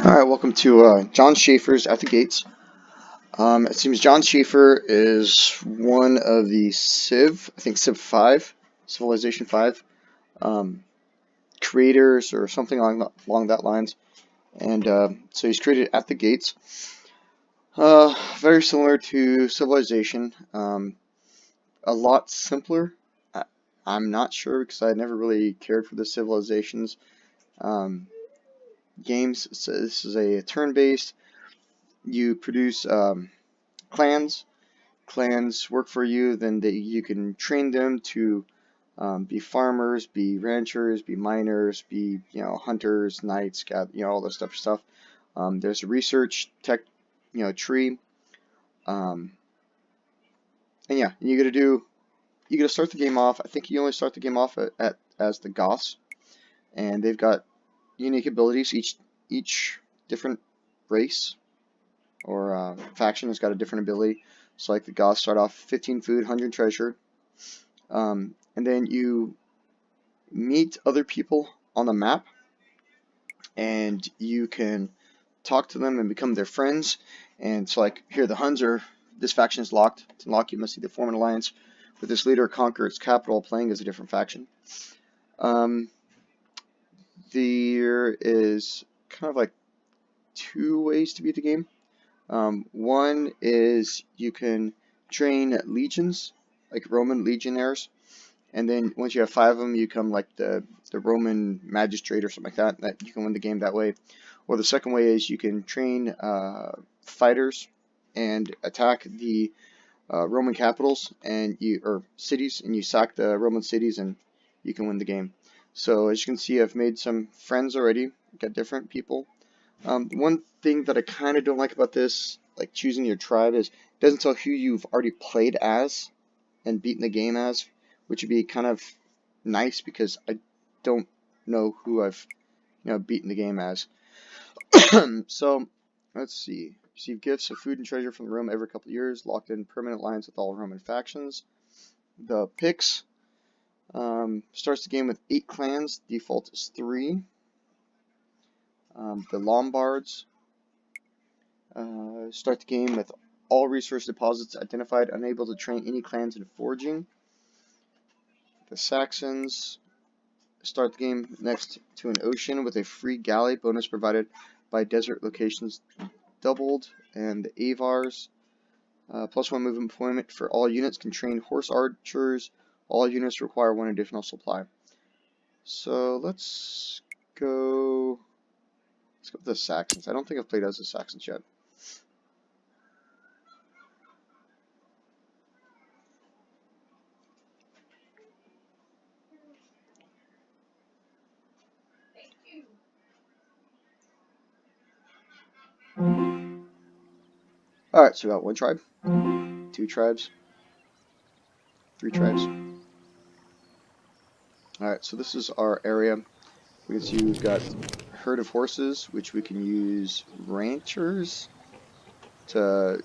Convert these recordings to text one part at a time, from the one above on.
Alright, welcome to Jon Shafer's At the Gates. It seems Jon Shafer is one of the I think Civ 5, Civilization 5, creators or something along that lines. And so he's created At the Gates. Very similar to Civilization, a lot simpler. I'm not sure because I never really cared for the Civilizations games. So this is a turn-based. You produce clans. Clans work for you, then you can train them to be farmers, be ranchers, be miners, be hunters, knights, all this stuff. There's a research tech tree, and yeah, you gotta start the game off. I think you only start the game off as the Goths, and they've got unique abilities. Each different race or faction has got a different ability. So like the Goths start off 15 food, 100 treasure, and then you meet other people on the map, and you can talk to them and become their friends. And so like here, the Huns this faction is locked. To unlock, you must either form an alliance with this leader or conquer its capital, playing as a different faction. There is kind of like two ways to beat the game. One is you can train legions, like Roman legionnaires, and then once you have 5 of them, you become like the Roman magistrate or something like that you can win the game that way. Or the second way is you can train fighters and attack the Roman capitals or cities, and you sack the Roman cities, and you can win the game. So as you can see, I've made some friends already, got different people. One thing that I kind of don't like about this, like choosing your tribe, is it doesn't tell who you've already played as and beaten the game as, which would be kind of nice because I don't know who I've beaten the game as. So let's see. Receive gifts of food and treasure from the Rome every couple of years. Locked in permanent alliance with all Roman factions. The picks starts the game with 8 clans. Default is 3. The Lombards start the game with all resource deposits identified, unable to train any clans in foraging. The Saxons start the game next to an ocean with a free galley bonus provided by desert locations doubled. And the Avars, +1 movement employment for all units, can train horse archers. All units require 1 additional supply. So let's go with the Saxons. I don't think I've played as the Saxons yet. Alright, so we got 1 tribe, 2 tribes, 3 tribes. Alright, so this is our area. We can see we've got a herd of horses, which we can use ranchers to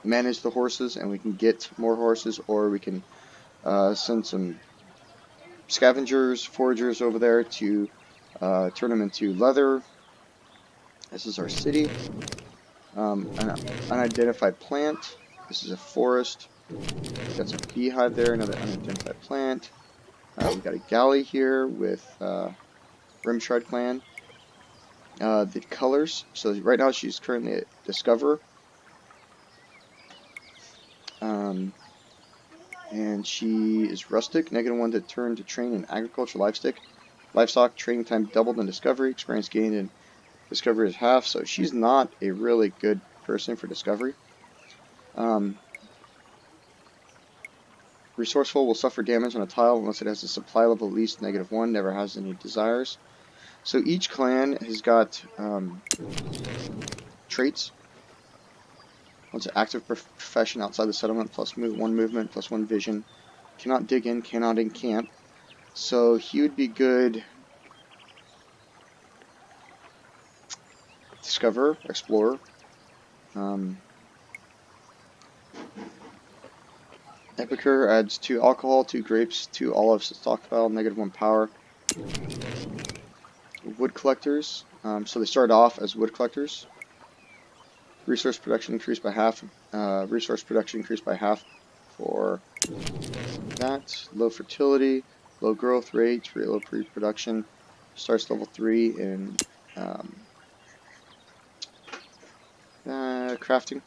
manage the horses, and we can get more horses, or we can send some scavengers, foragers over there to turn them into leather. This is our city. An unidentified plant. This is a forest. We've got some beehive there, another unidentified plant. We've got a galley here with Rimshard clan. The colors. So right now she's currently a discoverer. And she is rustic. -1 to turn to train in agriculture, livestock. Training time doubled in discovery. Experience gained in discovery is half. So she's not a really good person for discovery. Resourceful, will suffer damage on a tile unless it has a supply level at least -1. Never has any desires. So each clan has got traits. Wants an active profession outside the settlement, +1 movement, +1 vision. Cannot dig in, cannot encamp. So he would be good discoverer, explorer. Epicure adds 2 alcohol, 2 grapes, 2 olives to stockpile, -1 power. wood collectors. So they start off as wood collectors. Resource production increased by half. Resource production increased by half for that. Low fertility, low growth rate, low pre-production. Starts level 3 in crafting.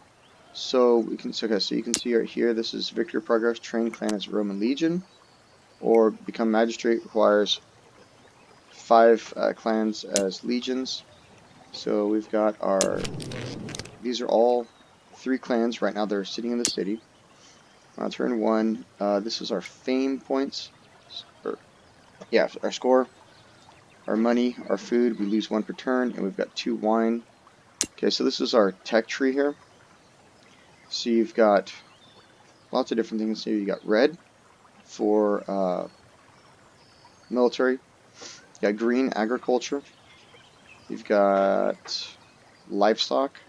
So we can so you can see right here, this is victory progress. Train clan as Roman Legion, or become magistrate requires 5 clans as legions. So we've got these are all 3 clans right now. They're sitting in the city. Turn 1. This is our fame points. Our score, our money, our food. We lose 1 per turn, and we've got 2 wine. Okay, so this is our tech tree here. So you've got lots of different things here. You got red for military. You got green, agriculture. You've got livestock,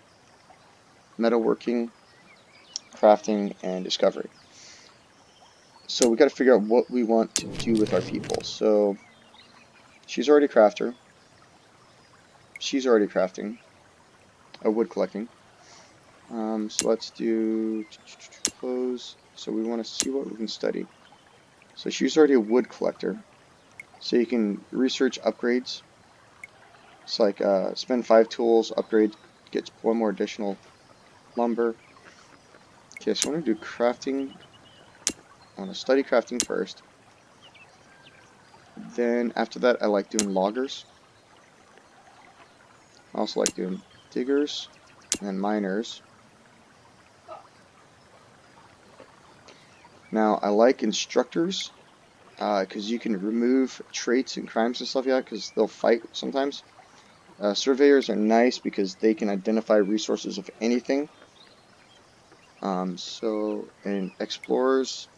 metalworking, crafting, and discovery. So we got to figure out what we want to do with our people. So she's already a crafter. She's already crafting. Wood collecting. So let's do close. So we want to see what we can study. So she's already a wood collector. So you can research upgrades. It's like spend 5 tools, upgrade, gets 1 more additional lumber. Okay, so I'm going to do crafting. I want to study crafting first. Then after that, I like doing loggers. I also like doing diggers and miners. Now I like instructors because you can remove traits and crimes and stuff like that because they'll fight sometimes. Surveyors are nice because they can identify resources of anything. And explorers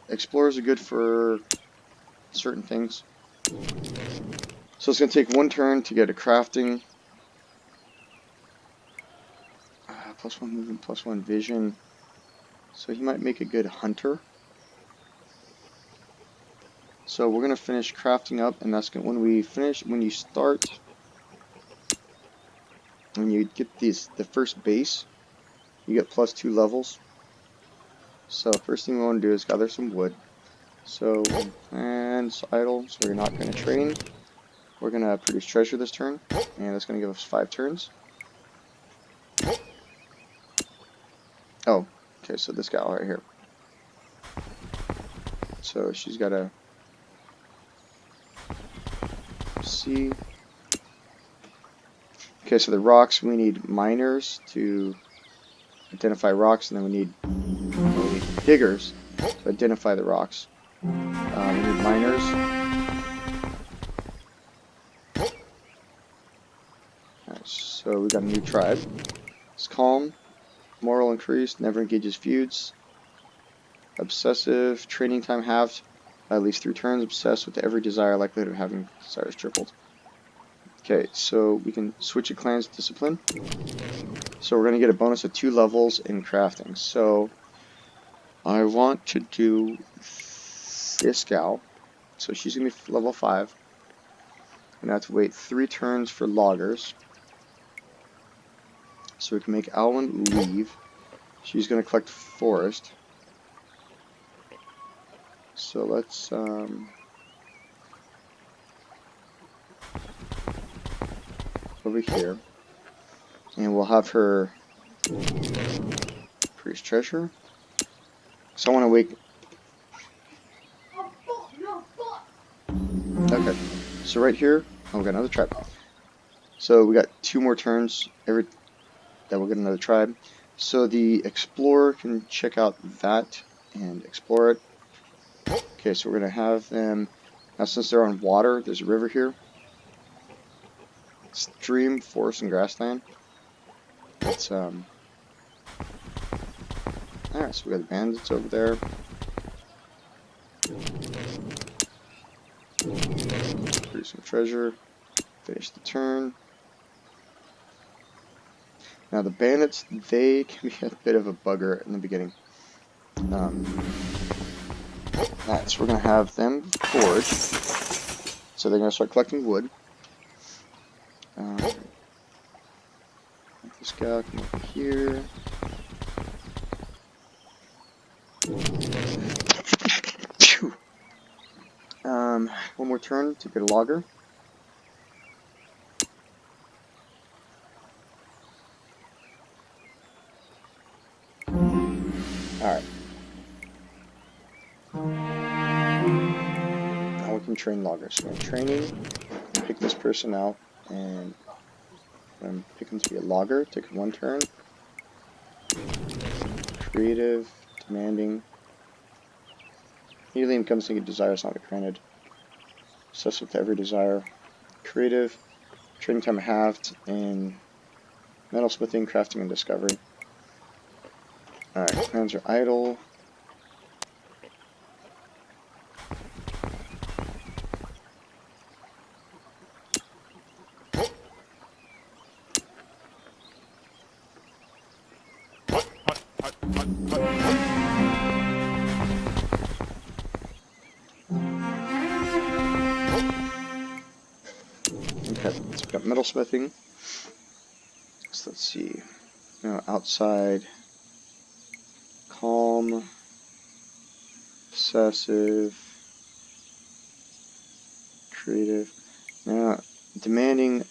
are good for certain things. So it's going to take 1 turn to get a crafting. +1 movement, +1 vision. So he might make a good hunter. So we're going to finish crafting up, and that's when you get the first base, you get +2 levels. So first thing we want to do is gather some wood. So plans idle, so we're not going to train. We're going to produce treasure this turn, and that's going to give us 5 turns. Oh, okay, so this gal right here. So she's got a C. Okay, so the rocks, we need miners to identify rocks, and then we need diggers to identify the rocks. We need miners. Right, so we got a new tribe. It's calm, moral increased, never engages feuds. Obsessive, training time halved by at least 3 turns. Obsessed with every desire, likelihood of having desires tripled. Okay, so we can switch a clan's discipline. So we're going to get a bonus of 2 levels in crafting. So I want to do this gal. So she's going to be level 5. I'm going to have to wait 3 turns for loggers. So we can make Alwyn leave. She's going to collect forest. So let's over here, and we'll have her produce treasure. So I want to wait. Okay, so right here, we got another tribe. So we got 2 more turns that we'll get another tribe. So the explorer can check out that and explore it. Okay, so we're going to have them, now since they're on water, there's a river here. Stream, forest, and grassland. It's, alright, so we got the bandits over there. Produce some treasure. Finish the turn. Now the bandits, they can be a bit of a bugger in the beginning. Alright, so we're going to have them forge. It's So they're going to start collecting wood. This guy will come over here. Phew. One more turn to get a logger. Alright. Now we can train loggers. So in training, pick this person out and pick him to be a logger. Take 1 turn. Creative, demanding. Immediately becomes a desire is not granted. Accessible to every desire. Creative, training time halved in metalsmithing, crafting, and discovery. Alright, commands are idle. Okay, so we've got metalsmithing. So let's see. Outside, calm, obsessive, creative. Now, demanding.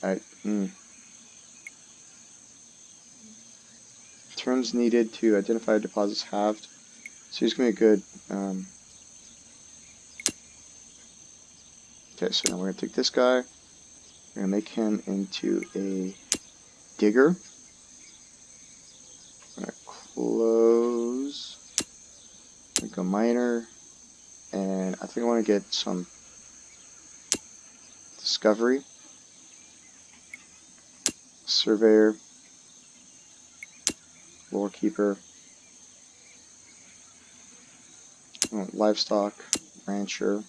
Turns needed to identify deposits halved. So he's gonna be good. Okay, so now we're gonna take this guy. We're gonna make him into a digger. I'm gonna close. Make a miner, and I think I want to get some discovery. Surveyor, lore keeper, livestock, rancher.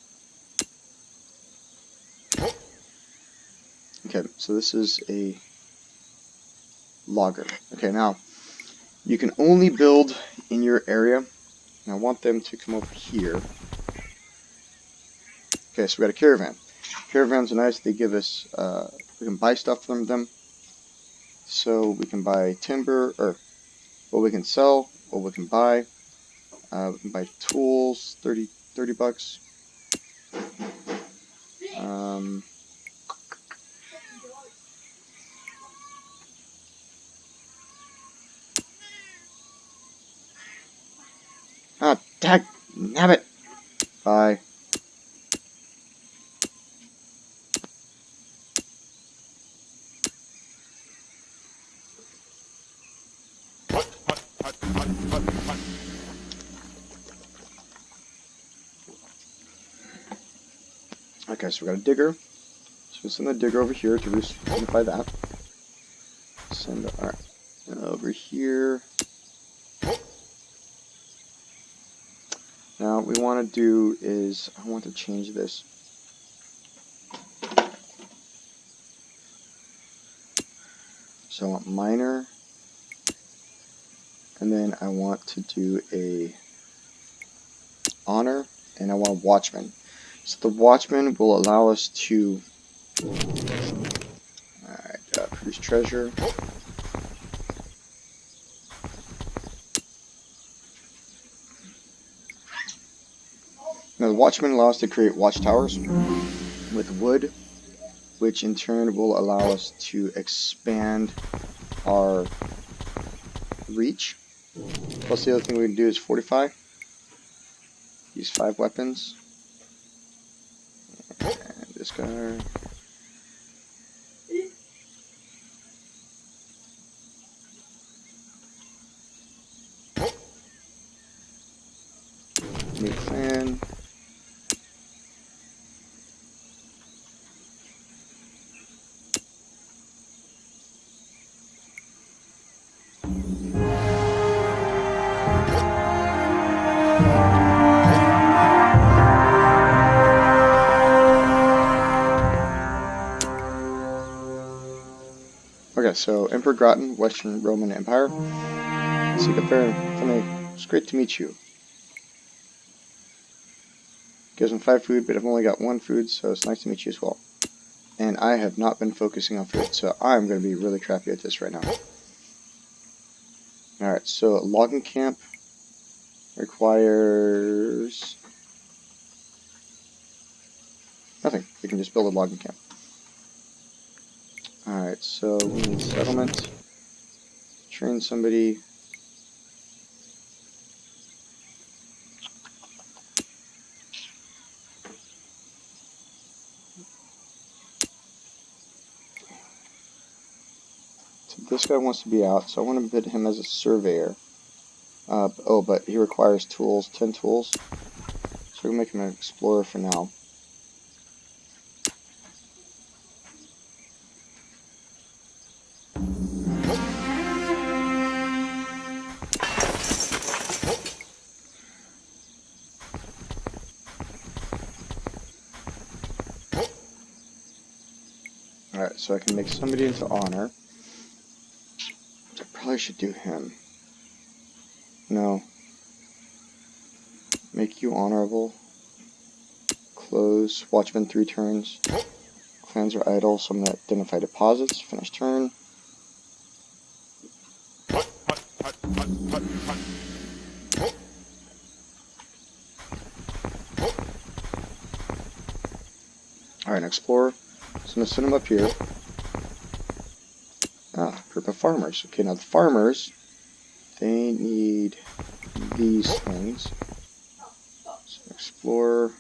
Okay, so this is a logger. Okay, now you can only build in your area. And I want them to come over here. Okay, so we got a caravan. Caravans are nice. They give us, we can buy stuff from them. So we can buy timber, or what we can sell, what we can buy. We can buy tools, 30 bucks. Ah, dag nabbit. Bye. Okay, so we got a digger. So we'll send the digger over here to unify that. Send alright. Over here. Now what we want to do is I want to change this. So I want miner, and then I want to do a honor, and I want a watchman. So the watchman will allow us to produce treasure. Now the watchman allows us to create watchtowers with wood, which in turn will allow us to expand our reach. Plus the other thing we can do is fortify. Use 5 weapons. And this guy. New clan. Okay, so Emperor Groton, Western Roman Empire. So you got there, it's great to meet you. Gives him 5 food, but I've only got 1 food, so it's nice to meet you as well. And I have not been focusing on food, so I'm going to be really crappy at this right now. Alright, so logging camp requires nothing. We can just build a logging camp. Alright, so we need settlement. Train somebody. So this guy wants to be out, so I want to bid him as a surveyor. Oh, but he requires tools, 10 tools. So we're going to make him an explorer for now. Alright, so I can make somebody into honor. I probably should do him. No. Make you honorable. Close. Watchman 3 turns. Clans are idle, so I'm going to identify deposits. Finish turn. Alright, an explorer. So I'm going to send him up here. Group of farmers. Okay, now the farmers, they need these things. So explorer.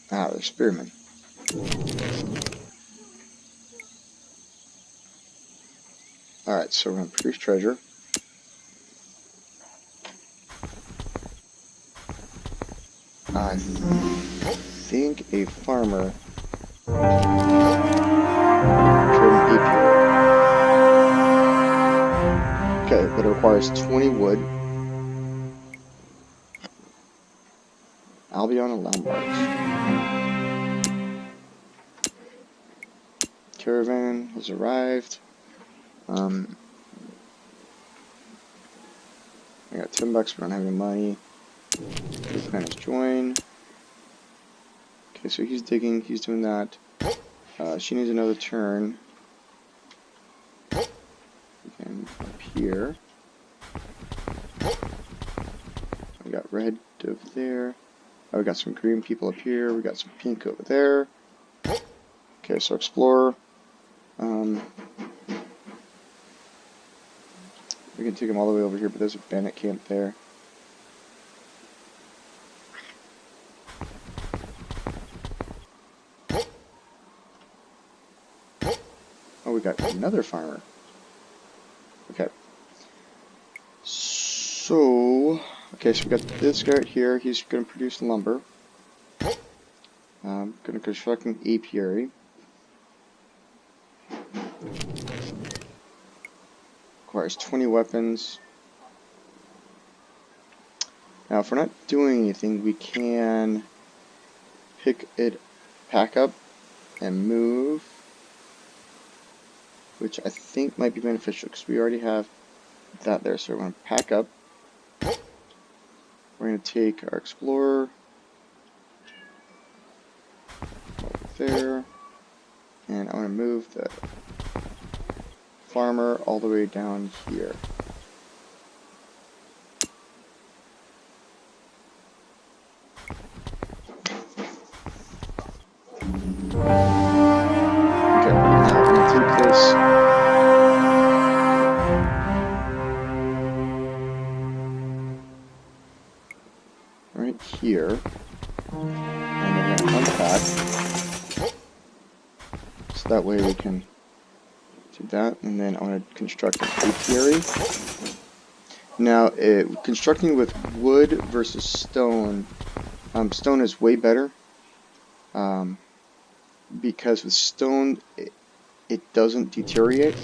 They're spearmen. Alright, so we're going to produce treasure. I think a farmer trim apiary. Okay, but it requires 20 wood. Albion and Lombards. Caravan has arrived. I got $10, we don't have any money. The plan is join. Okay, so he's digging, he's doing that. She needs another turn. Again, up here. We got red over there. Oh, we got some green people up here. We got some pink over there. Okay, so explorer. We can take them all the way over here, but there's a bandit camp there. Oh, we got another farmer. Okay. So we got this guy right here. He's going to produce lumber. Going to construct an apiary. Requires 20 weapons. Now, if we're not doing anything, we can pack up and move, which I think might be beneficial because we already have that there. So we're going to pack up. We're going to take our explorer over there, and I'm going to move the farmer all the way down here. Okay, now I'm going to take this right here, and then we're going to unpack, so that way we can do that, and then I'm going to construct an apiary. Now, constructing with wood versus stone, stone is way better, because with stone, it doesn't deteriorate,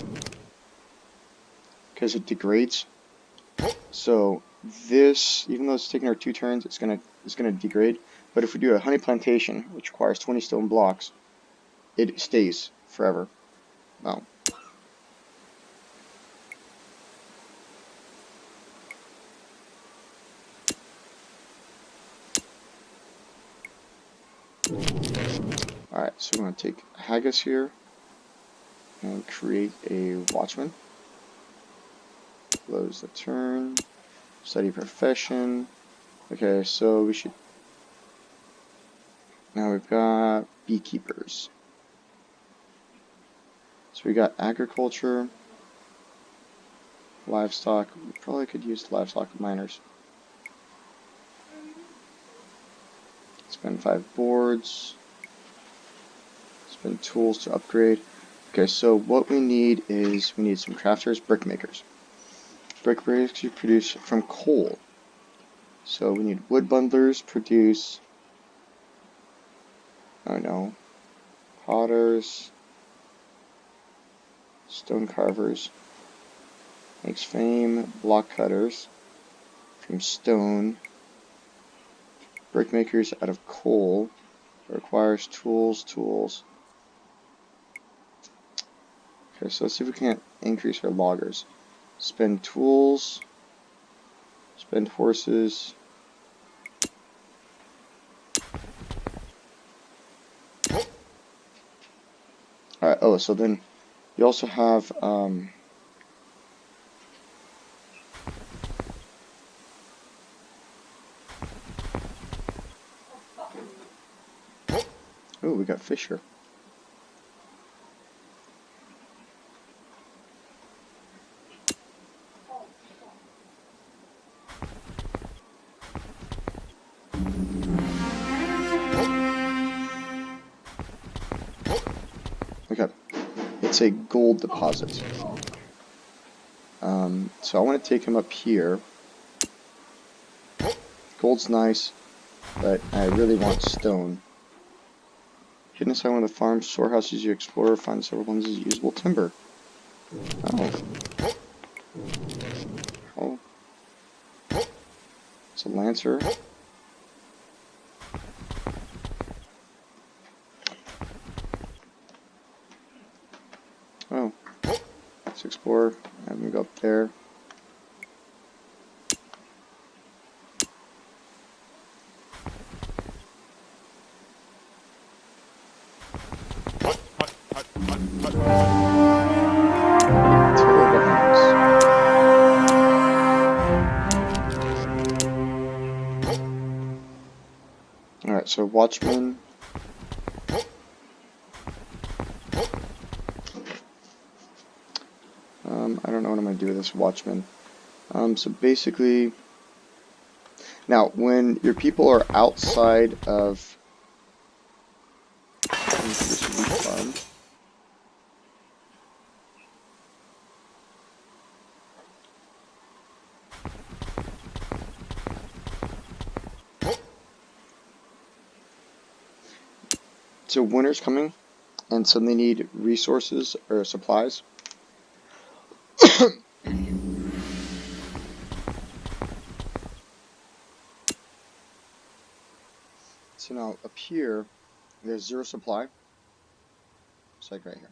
because it degrades. So this, even though it's taking our 2 turns, it's gonna degrade. But if we do a honey plantation, which requires 20 stone blocks, it stays forever. Well, Alright, so we're going to take Haggis here and create a Watchman. Close the turn. Study profession. Okay, so we should... Now we've got beekeepers. So we got agriculture, livestock. We probably could use livestock miners. Spend 5 boards. Spend tools to upgrade. Okay, so what we need is we need some crafters, brick makers. Brick makers produce from coal. So we need wood bundlers produce, I don't know, potters, stone carvers, makes fame, block cutters from stone, brick makers out of coal, requires tools. Okay, so let's see if we can't increase our loggers. Spend tools, spend horses. Alright, oh, so then you also have, oh, we got fish here. Okay, it's a gold deposit. So I want to take him up here. Gold's nice, but I really want stone. Hidden inside one of the farm's storehouses, you explore, find several ones of usable timber. Oh. Oh. It's a lancer. Oh. Let's explore. I'm gonna go up there. Alright, so Watchman. I don't know what I'm going to do with this Watchman. So basically, now when your people are outside of... This would be fun. So winter's coming, and so they need resources or supplies. So now up here, there's 0 supply. It's like right here.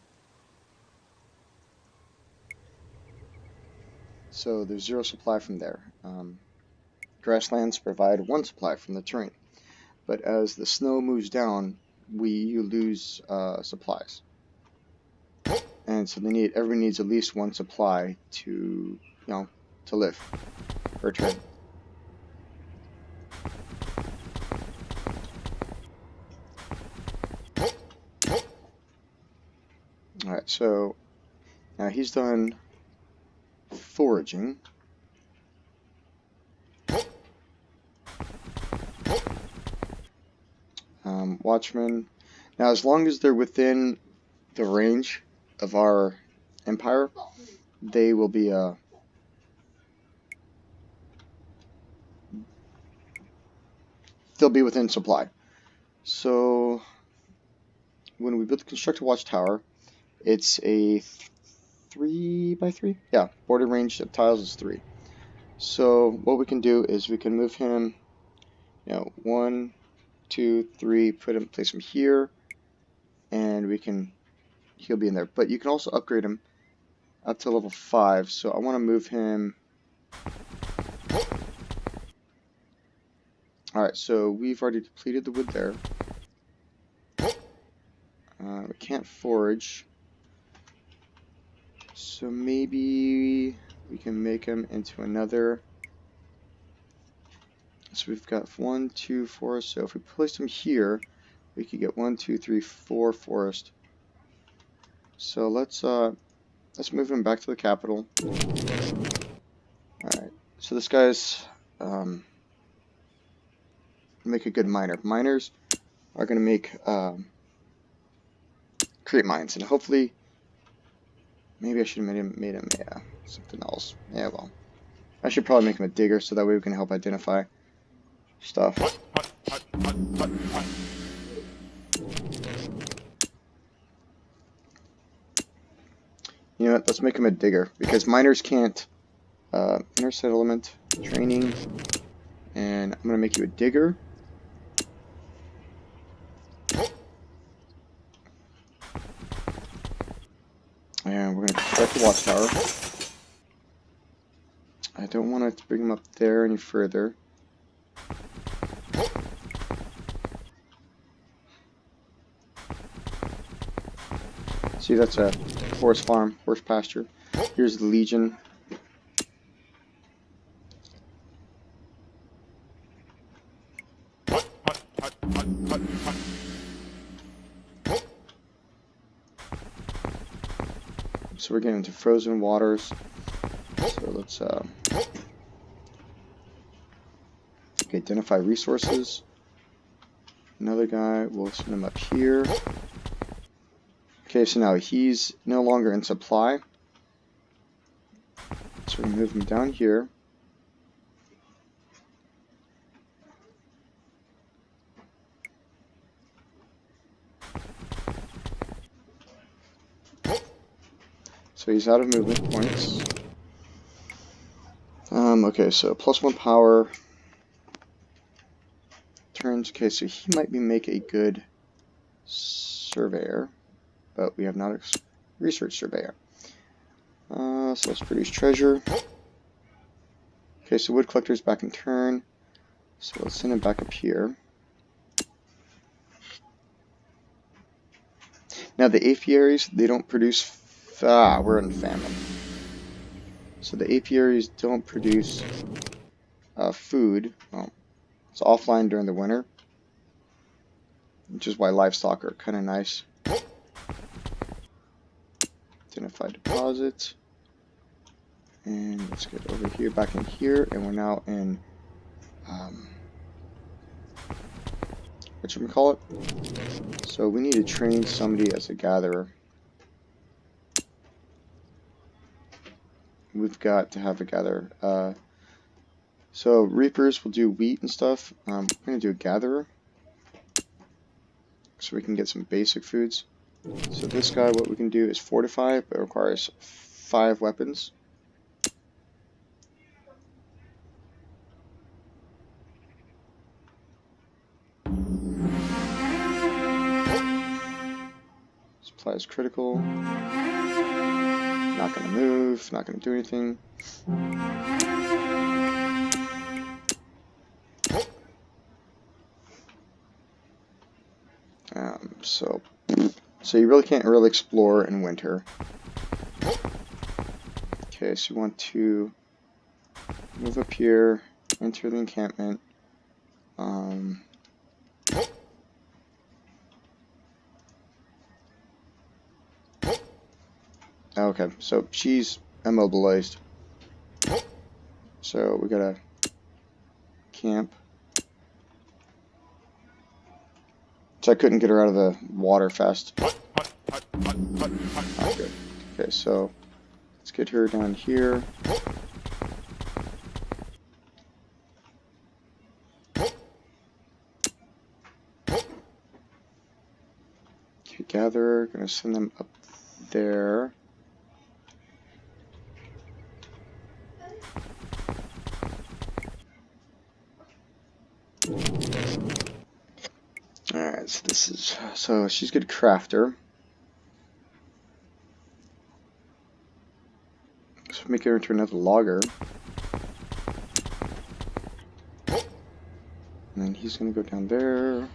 So there's 0 supply from there. Grasslands provide 1 supply from the terrain. But as the snow moves down, you lose supplies. And so everyone needs at least 1 supply to, to live per turn. Alright, so now he's done foraging. Watchmen. Now, as long as they're within the range of our empire, they will be they'll be within supply. So when we construct a watchtower, it's a 3x3. Yeah, border range of tiles is 3. So what we can do is we can move him, 1, 2, 3, place him here, and he'll be in there. But you can also upgrade him up to level 5. So I want to move him. Alright, so we've already depleted the wood there. We can't forage. So maybe we can make him into another. So we've got 1, 2 forest. So if we place him here, we could get 1, 2, 3, 4 forest. So let's move him back to the capital. Alright, so this guy's make a good miner. Miners are gonna make create mines, and hopefully maybe I should have made him something else. Yeah, well, I should probably make him a digger so that way we can help identify stuff. You know what, let's make him a digger, because miners can't, inner settlement, training, and I'm going to make you a digger. And we're going to protect the watchtower. I don't want to bring him up there any further. See, that's a horse farm, horse pasture. Here's the Legion. So we're getting into frozen waters. So let's identify resources. Another guy, we'll send him up here. Okay, so now he's no longer in supply. So we're going to move him down here. So he's out of movement points. Okay, so +1 power. Turns, okay, so he might make a good surveyor, but we have not a research surveyor. So let's produce treasure. Okay, so wood collector's back in turn. So let's send him back up here. Now the apiaries, they don't produce, we're in famine. So the apiaries don't produce food. Well, it's offline during the winter, which is why livestock are kind of nice. Identify deposits. And let's get over here, back in here, and we're now in, whatchamacallit? So we need to train somebody as a gatherer. We've got to have a gatherer. So reapers will do wheat and stuff. We're going to do a gatherer, so we can get some basic foods. So this guy, what we can do is fortify, but it requires 5 weapons. Supply is critical. Not going to move, not going to do anything. So you really can't explore in winter. Okay, so you want to move up here, enter the encampment. Okay, so she's immobilized. So we gotta camp. So I couldn't get her out of the water fast. Oh, good. Okay, so let's get her down here. Okay, gather. Gonna send them up there. Alright, so this is, so she's good crafter. So make her into another logger. And then he's gonna go down there.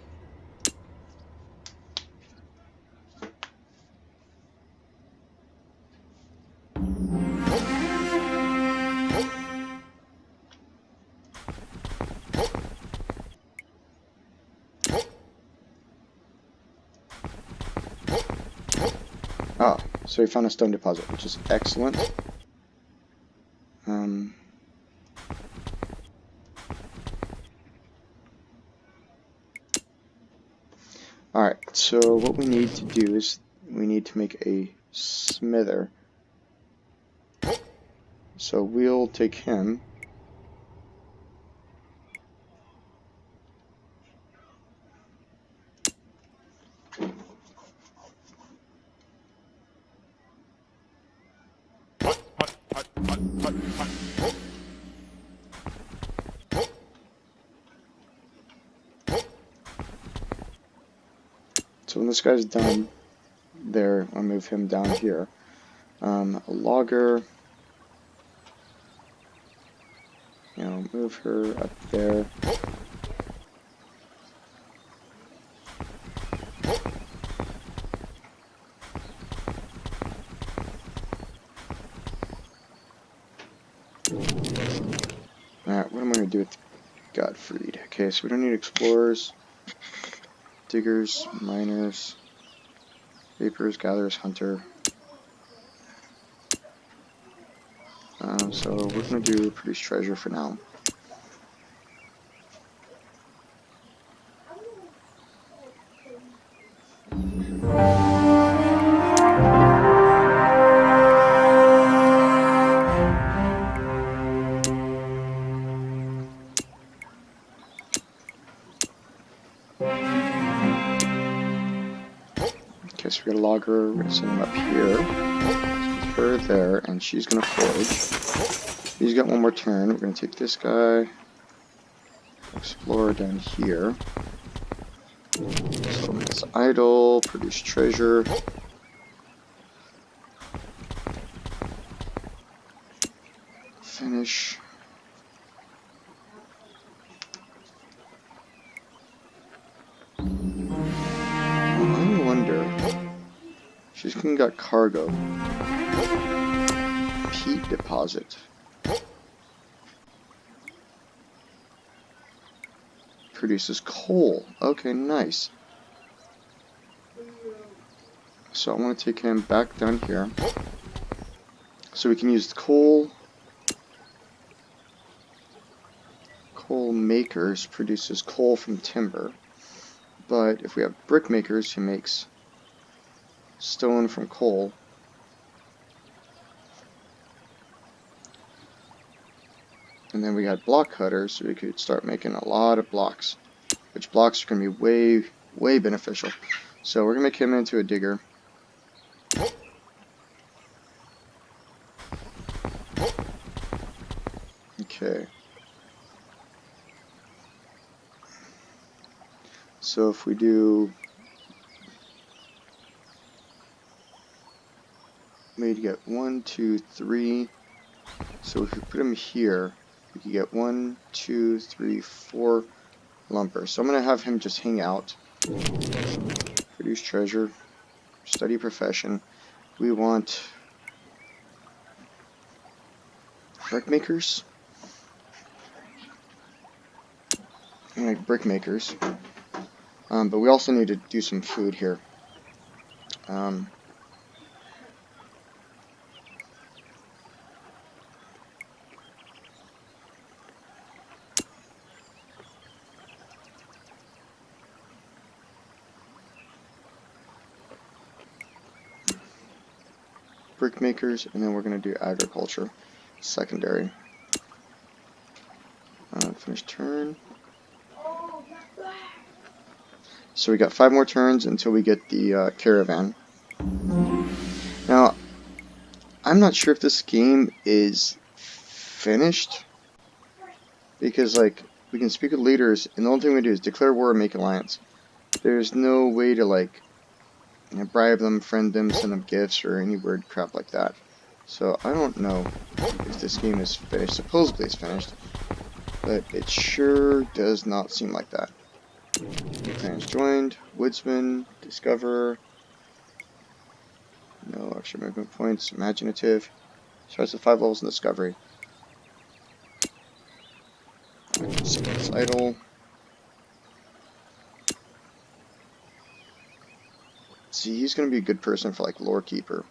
Oh, so he found a stone deposit, which is excellent. Alright, so what we need to do is we need to make a smither. So we'll take him. So when this guy's done there, I'll move him down here. A logger, you know, move her up there. Alright, what am I going to do with Godfried? Okay, so we don't need explorers, diggers, miners, reapers, gatherers, hunter. So we're going to do produce treasure for now. Okay, so we got a logger, we're going to send him up here. Put her there, and she's going to forge. He's got one more turn. We're going to take this guy, explorer down here. So it's idle, produce treasure. Finish. I wonder. She's got cargo. Peat deposit. Produces coal. Okay, nice. So I want to take him back down here. So we can use the coal. Coal makers produces coal from timber. But if we have brick makers, who makes stone from coal. And then we got block cutters, so we could start making a lot of blocks. Which blocks are going to be way beneficial. So we're going to make him into a digger. Okay. So if we do, we need to get 1, 2, 3. So if we put him here, we could get 1, 2, 3, 4 lumpers. So I'm going to have him just hang out. Produce treasure. Study profession. We want brick makers. I like brick makers. But we also need to do some food here. Brick makers, and then we're going to do agriculture, secondary. Finish turn. So we got 5 more turns until we get the caravan. Now, I'm not sure if this game is finished, because like we can speak with leaders, and the only thing we do is declare war and make alliance. There's no way to like bribe them, friend them, send them gifts, or any weird crap like that. So I don't know if this game is finished. Supposedly it's finished, but it sure does not seem like that. Clans joined, woodsman, discoverer, no extra movement points, imaginative, starts with 5 levels in discovery. It's idle. see, he's going to be a good person for like lore keeper.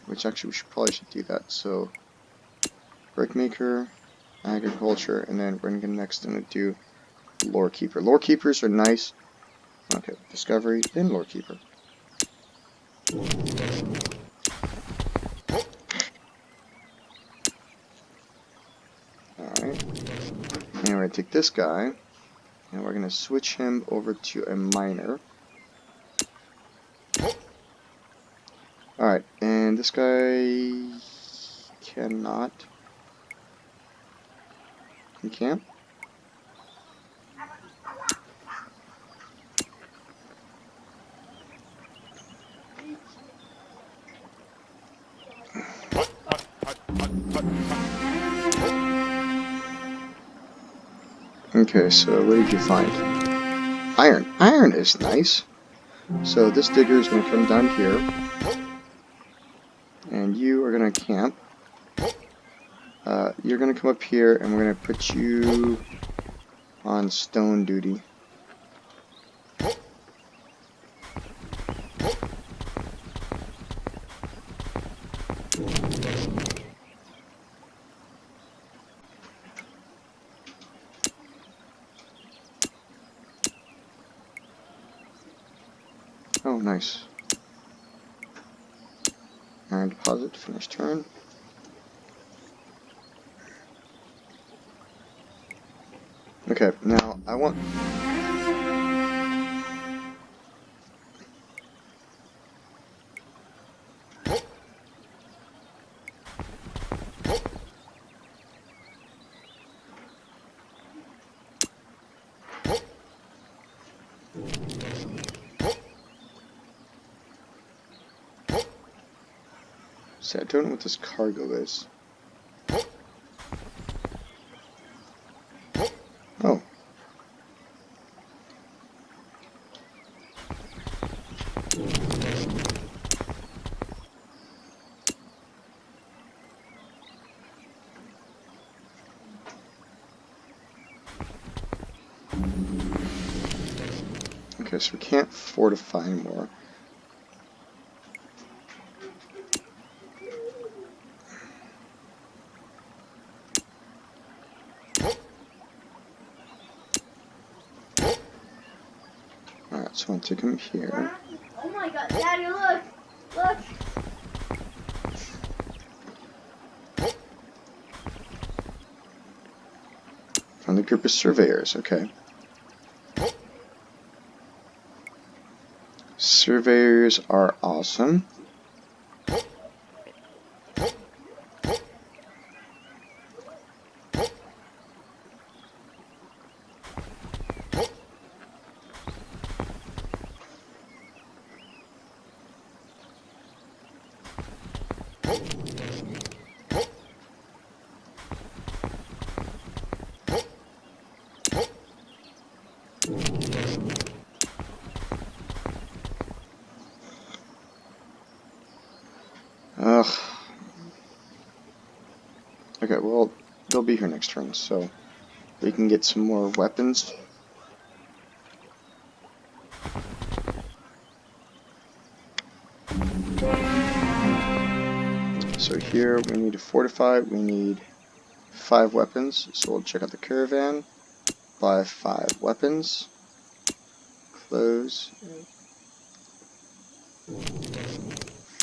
Which actually we probably should do that. So brickmaker, agriculture, and then we're gonna next do lore keeper. Lore keepers are nice. Okay, discovery, then lore keeper. Alright. And we're gonna take this guy and we're gonna switch him over to a miner. Alright, and this guy cannot camp. Okay, so what did you find? Iron. Iron is nice. So this digger is going to come down here. And you are going to camp. You're going to come up here and we're going to put you on stone duty. Oh, nice. Iron deposit, finish turn. Okay, now I want... See, I don't know what this cargo is. Oh. Okay, so we can't fortify anymore. Alright, so I'll take him here. Oh my god, Daddy, look! Look! Found the group of surveyors, okay. Surveyors are awesome. Ugh. Okay, well, they'll be here next turn, so we can get some more weapons. So here we need to fortify, we need 5 weapons, so we'll check out the caravan, buy 5 weapons, close,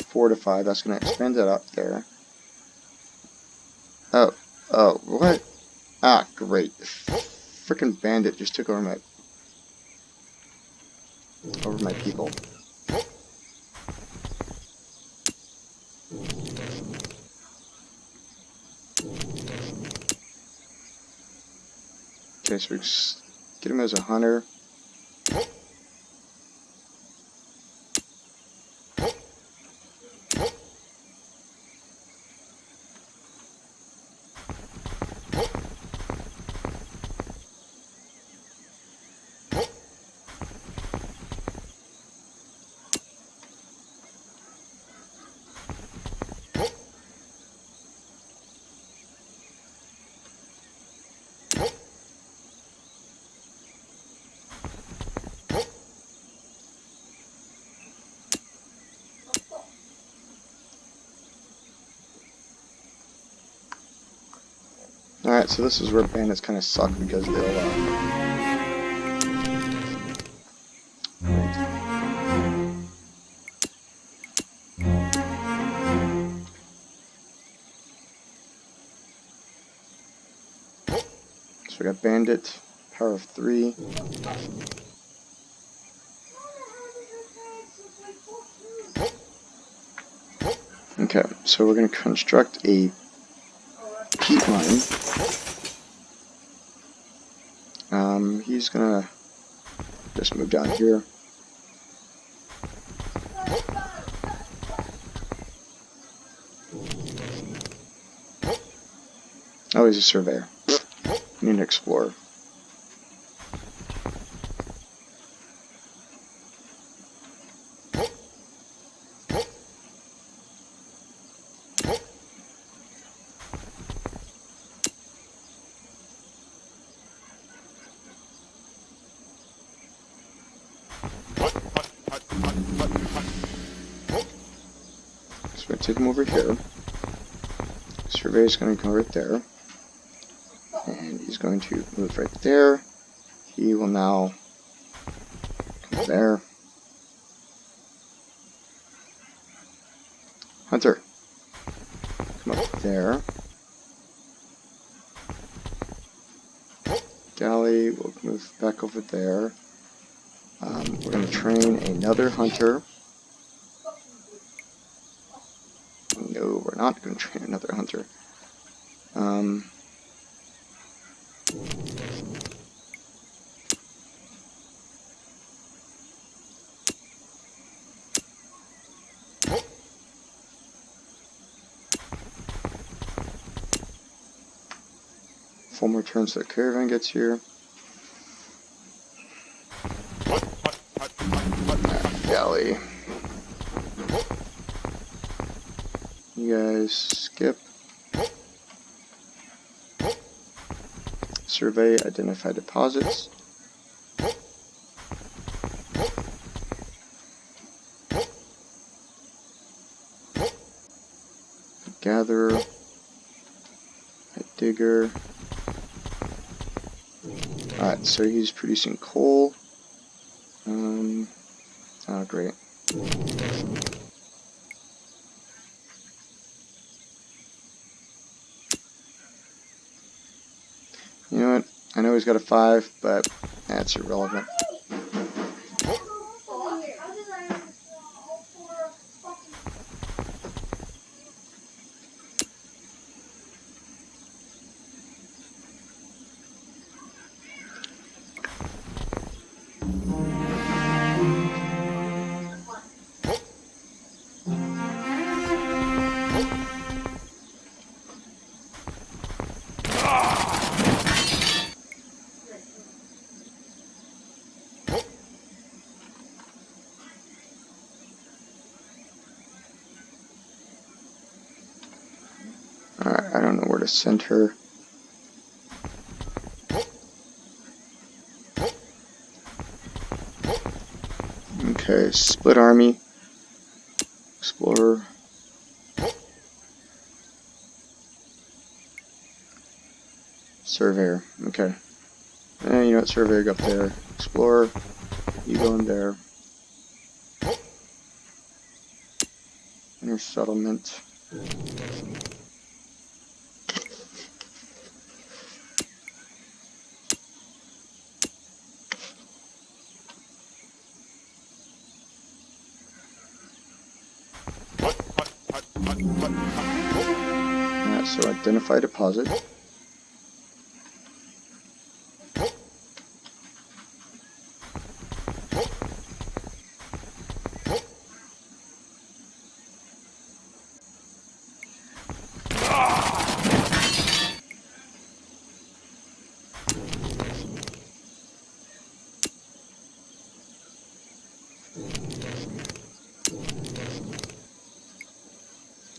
fortify, that's going to expand it up there. Oh, what? Ah, great. Frickin' bandit just took over my people. Okay, so we just get him as a hunter. Alright, so this is where bandits kind of suck because they'll, So we got bandit, power of 3. Okay, so we're going to construct a peat mine. He's going to just move down here. Oh, he's a surveyor. We need an explorer. So I take him over here. Surveyor's going to go right there. And he's going to move right there. He will now come there. Hunter, come up there. Galley will move back over there. We're going to train another hunter. No, we're not going to train another hunter. 4 more turns so the caravan gets here. Galley. You guys skip. Survey, identify deposits. Gatherer. A digger. Alright, so he's producing coal. Oh, great. You know what? I know he's got a 5, but that's irrelevant. Alright, I don't know where to send her. Okay, split army. Explorer. Surveyor. Okay. You know what? Surveyor, go up there. Explorer. You go in there. Inner settlement. Alright, so identify deposit.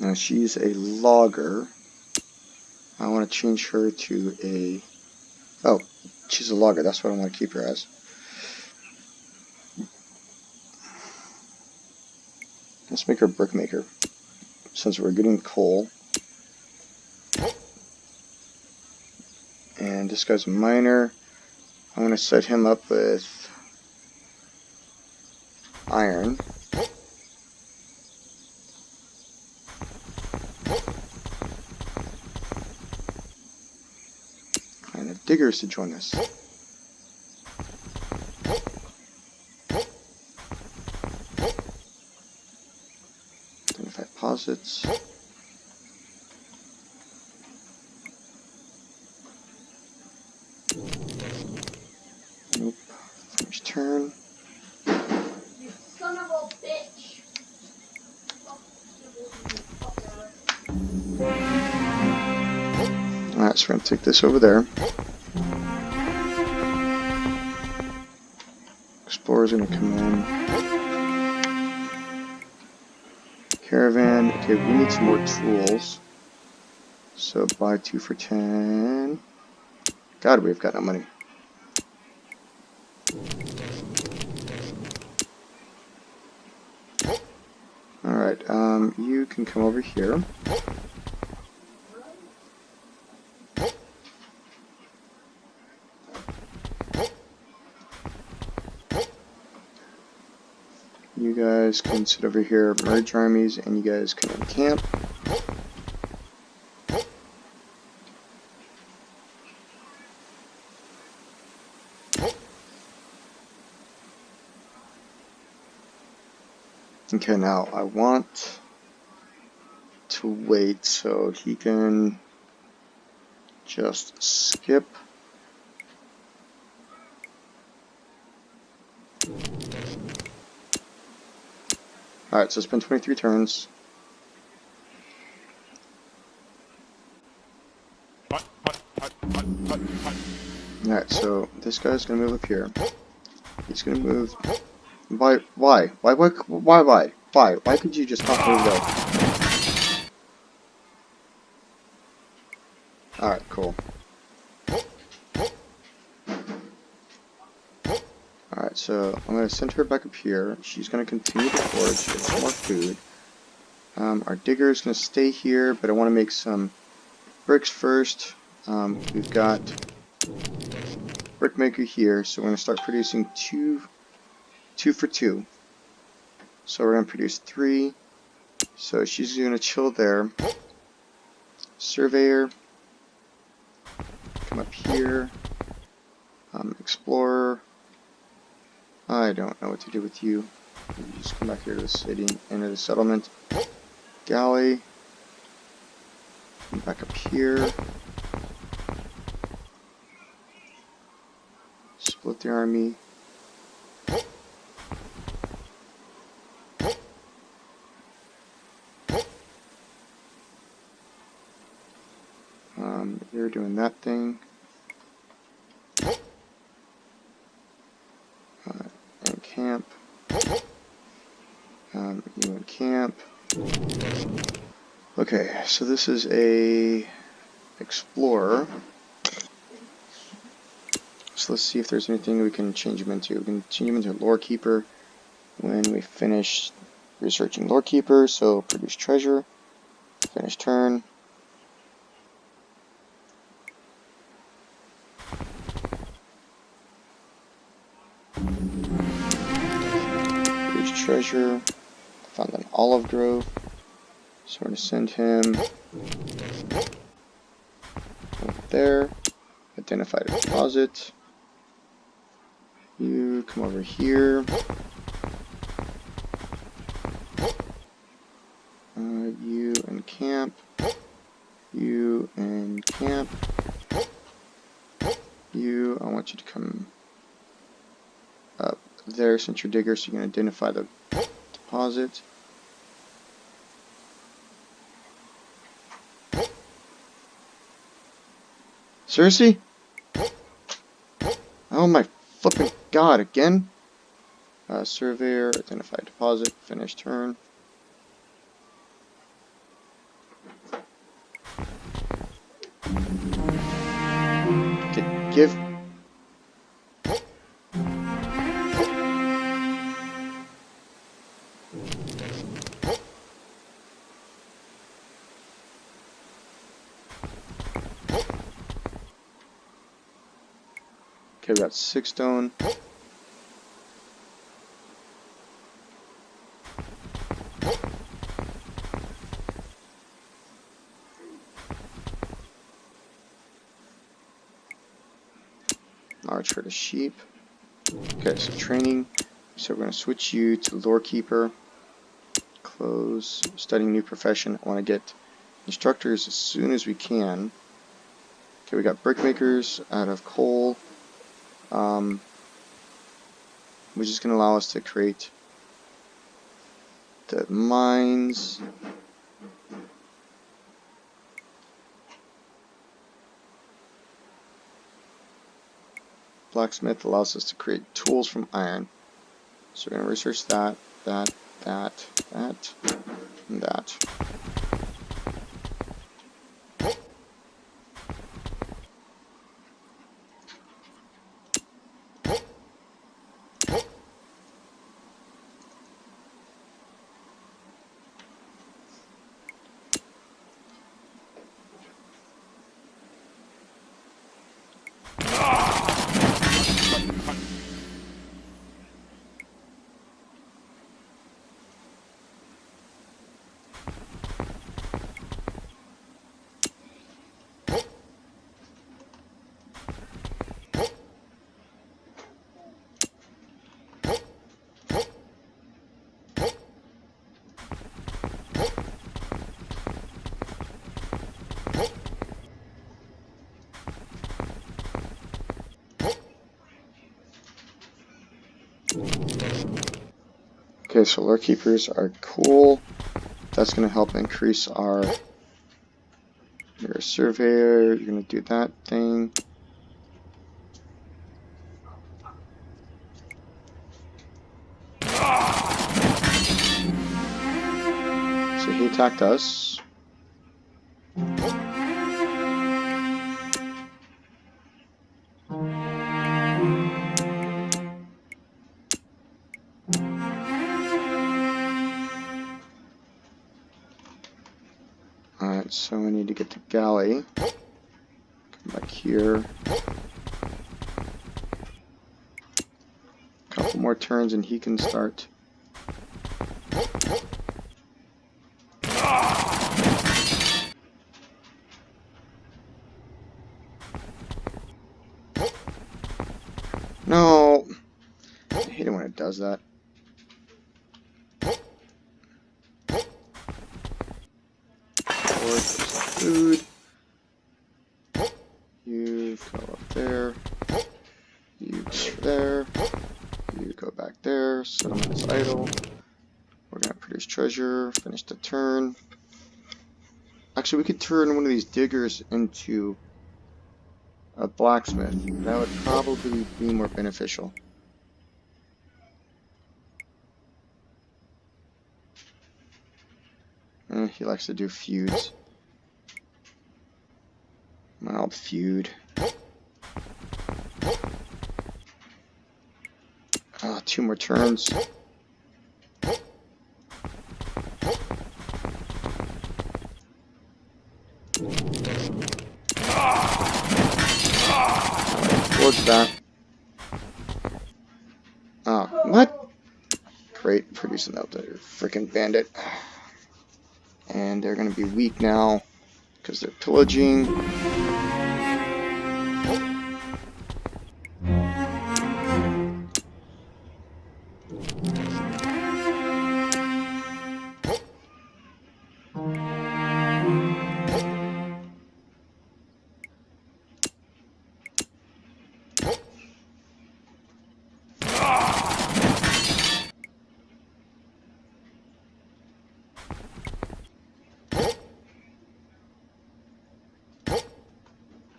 Now she's a logger. I want to change her to a... Oh, she's a logger. That's what I want to keep her as. Let's make her a brickmaker. Since we're getting coal. And this guy's a miner. I'm going to set him up with iron. And the diggers to join us. Identify deposits. Nope. Finish turn. You son of a bitch. Alright, so we're going to take this over there. Explorer's going to come in. Caravan. Okay, we need some more tools. So buy 2 for 10. God, we've got no money. Alright, you can come over here. You guys can sit over here, merge armies, and you guys can encamp. Okay, now I want to wait so he can just skip. Alright, so it's been 23 turns. Alright, so this guy's gonna move up here. He's gonna move. Why? Why could you just not move though? Alright, cool. Alright, so I'm gonna send her back up here. She's gonna continue to forage, get some more food. Our digger is gonna stay here, but I want to make some bricks first. We've got brickmaker here, so we're gonna start producing two for 2. So we're gonna produce 3. So she's gonna chill there. Surveyor, come up here. Explorer. I don't know what to do with you. You just come back here to the city, enter the settlement. Galley. Come back up here. Split the army. You're doing that thing. Encamp. You encamp. Okay, so this is a explorer. So let's see if there's anything we can change him into. We can change him into a lore keeper when we finish researching lore keeper. So produce treasure. Finish turn. Treasure. Found an olive grove, so we're going to send him over there. Identify a deposit. You come over here. You encamp. You encamp. You, I want you to come up there since you're digger, so you can identify the deposit. Seriously? Oh my flipping god, again? Surveyor, identify deposit, finish turn. Give. Okay, we got 6 stone. Large herd of sheep. Okay, so training. So we're going to switch you to lore keeper. Close. Studying new profession. I want to get instructors as soon as we can. Okay, we got brickmakers out of coal, which is going to allow us to create the mines. Blacksmith allows us to create tools from iron. So we're going to research that, and that. Okay, so lore keepers are cool. That's going to help increase our. You're a surveyor. You're going to do that thing. So he attacked us. Alright, so we need to get the galley. Come back here. Couple more turns and he can start. No! I hate it when it does that. Food. You go up there. You go there. You go back there. Settlement is idle. We're gonna produce treasure. Finish the turn. Actually, we could turn one of these diggers into a blacksmith. That would probably be more beneficial. He likes to do feuds. Mild feud. Ah, 2 more turns. Towards that. Oh, what? Great, producing out there, freaking bandit. And they're gonna be weak now because they're pillaging.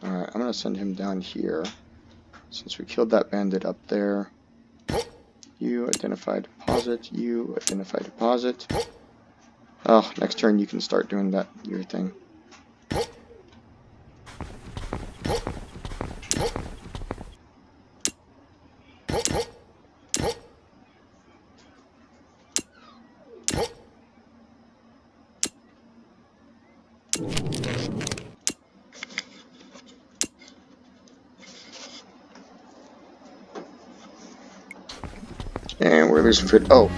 Alright, I'm gonna send him down here. Since we killed that bandit up there. You identify deposit. You identify deposit. Oh, next turn you can start doing that, your thing. And we're losing food. Oh,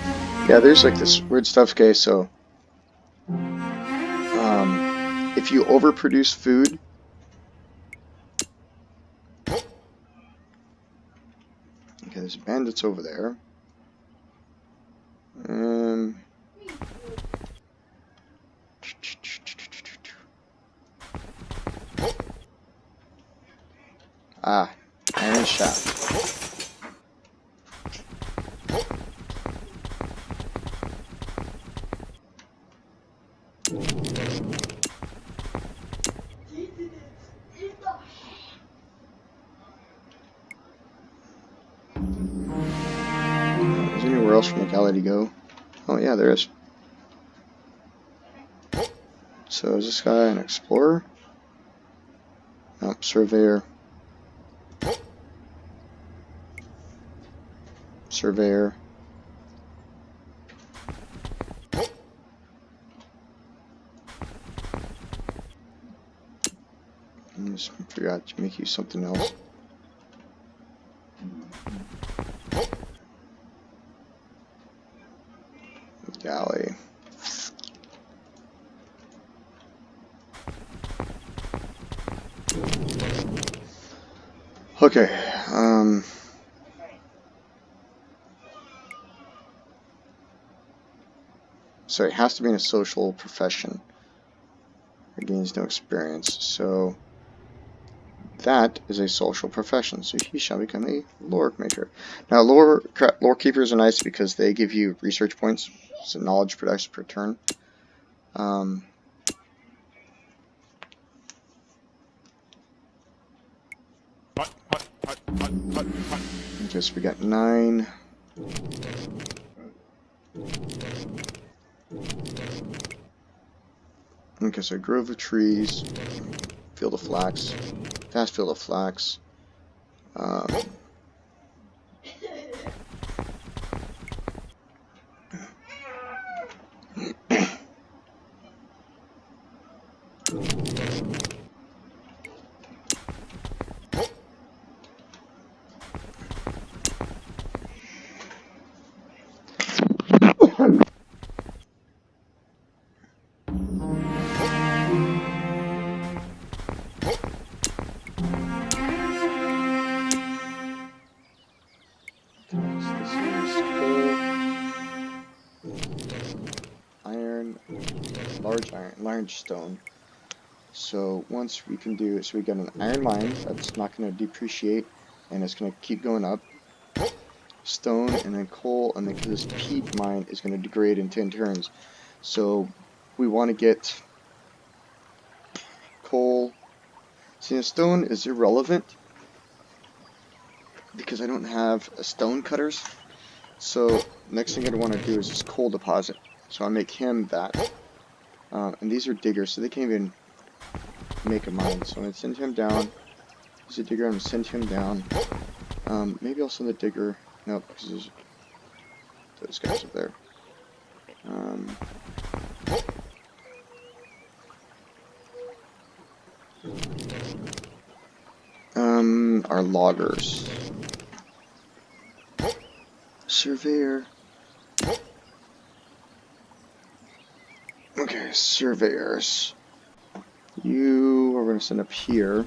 yeah, there's like this weird stuff. Okay, so if you overproduce food, okay, there's bandits over there. Iron shaft. Is there anywhere else from the galley to go? Oh yeah, there is. So is this guy an explorer? Nope, surveyor. Surveyor. I just forgot to make you something else. Galley. Okay, so it has to be in a social profession. It gains no experience, so that is a social profession, so he shall become a lore maker. Now, lore keepers are nice because they give you research points, so knowledge production per turn. Okay, so we got 9. Okay, so grove of trees, field of flax, vast field of flax. Large stone. So once we can do, so we got an iron mine that's not going to depreciate and it's going to keep going up. Stone and then coal, and then because this peat mine is going to degrade in 10 turns. So we want to get coal. See, the stone is irrelevant because I don't have stone cutters. So next thing I want to do is this coal deposit. So I'll make him that. And these are diggers, so they can't even make a mine. So I'm going to send him down. He's a digger, I'm going to send him down. Maybe I'll send the digger. Nope, because there's those guys up there. Our loggers. Surveyor. Okay, surveyors. You are going to send up here.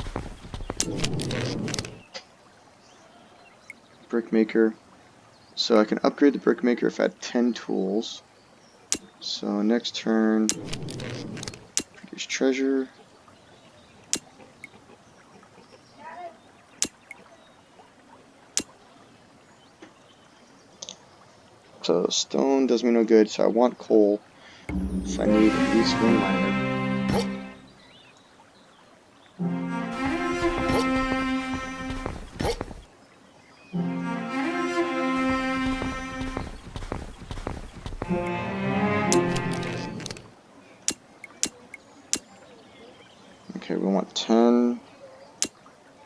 Brickmaker. So I can upgrade the brickmaker if I had 10 tools. So next turn, produce treasure. So stone does me no good, so I want coal. So I need at least one miner. Okay, we want 10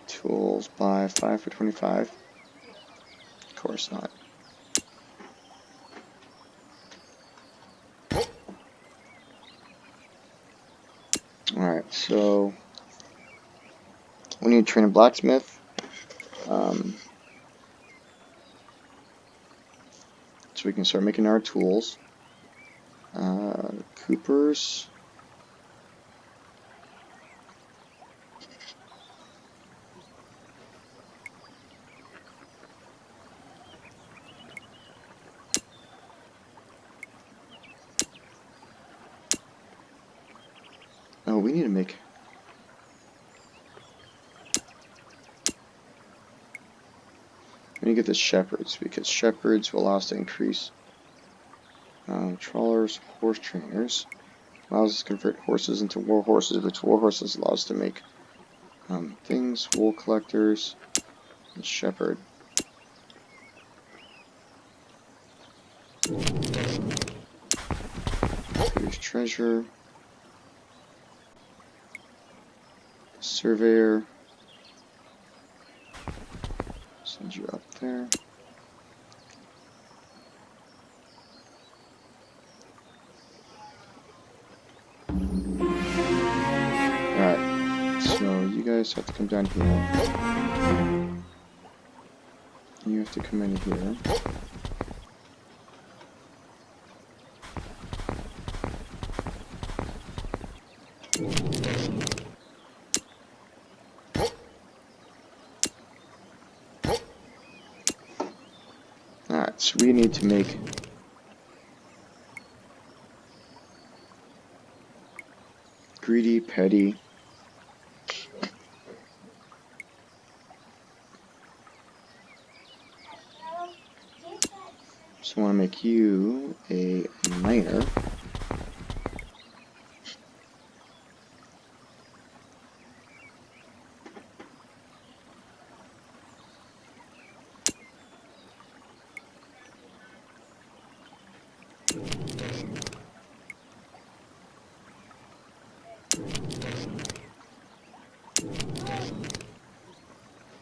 tools by 5 for 25. Of course not. Alright, so we need to train a blacksmith. so we can start making our tools. Coopers. Oh, we need to make... We need to get the shepherds, because shepherds will allow us to increase trawlers, horse trainers. Allows us to convert horses into war horses, which war horses allows us to make things, wool collectors, and shepherd. Here's treasure, surveyor. Send you up there. Alright, so you guys have to come down here. You have to come in here. Alright, so we need to make greedy, petty. So I want to make you a miner.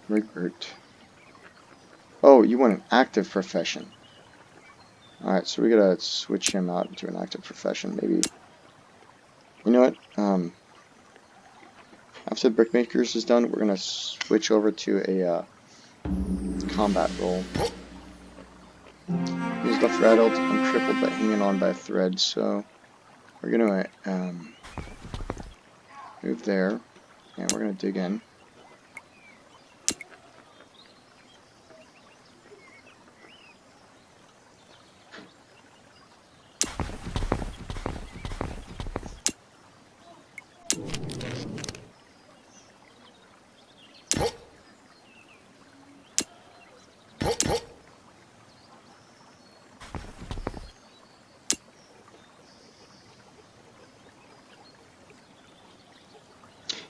Rigbert. Oh, you want an active profession. Alright, so we gotta switch him out into an active profession, maybe. You know what? After the brickmakers is done, we're gonna switch over to a combat role. He's left rattled, I'm crippled but hanging on by a thread, so we're gonna move there, and we're gonna dig in.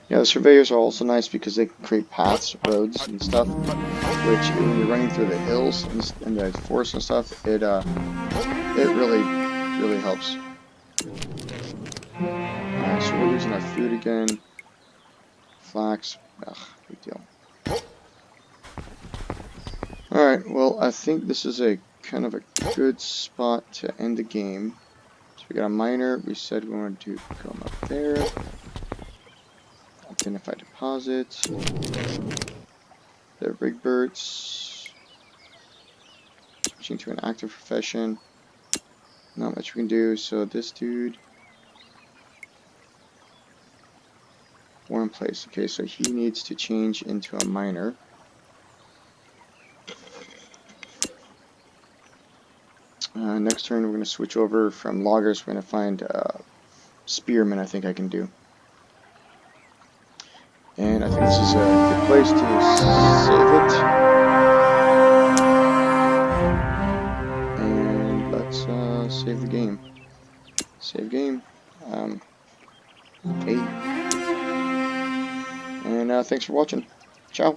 Yeah, the surveyors are also nice because they create paths, roads, and stuff. Which, when you're running through the hills and the forest and stuff, it really helps. Alright, so we're losing our food again. Flax, ugh, big deal. Alright, well, I think this is a kind of a good spot to end the game. So we got a miner. We said we wanted to come up there. Identify deposits. The Rigberts. Switching to an active profession. Not much we can do, so this dude. War in place. Okay, so he needs to change into a miner. Next turn we're going to switch over from loggers. We're going to find spearmen, I think I can do. And I think this is a good place to save it. And let's save the game. Save game. 8. And thanks for watching. Ciao.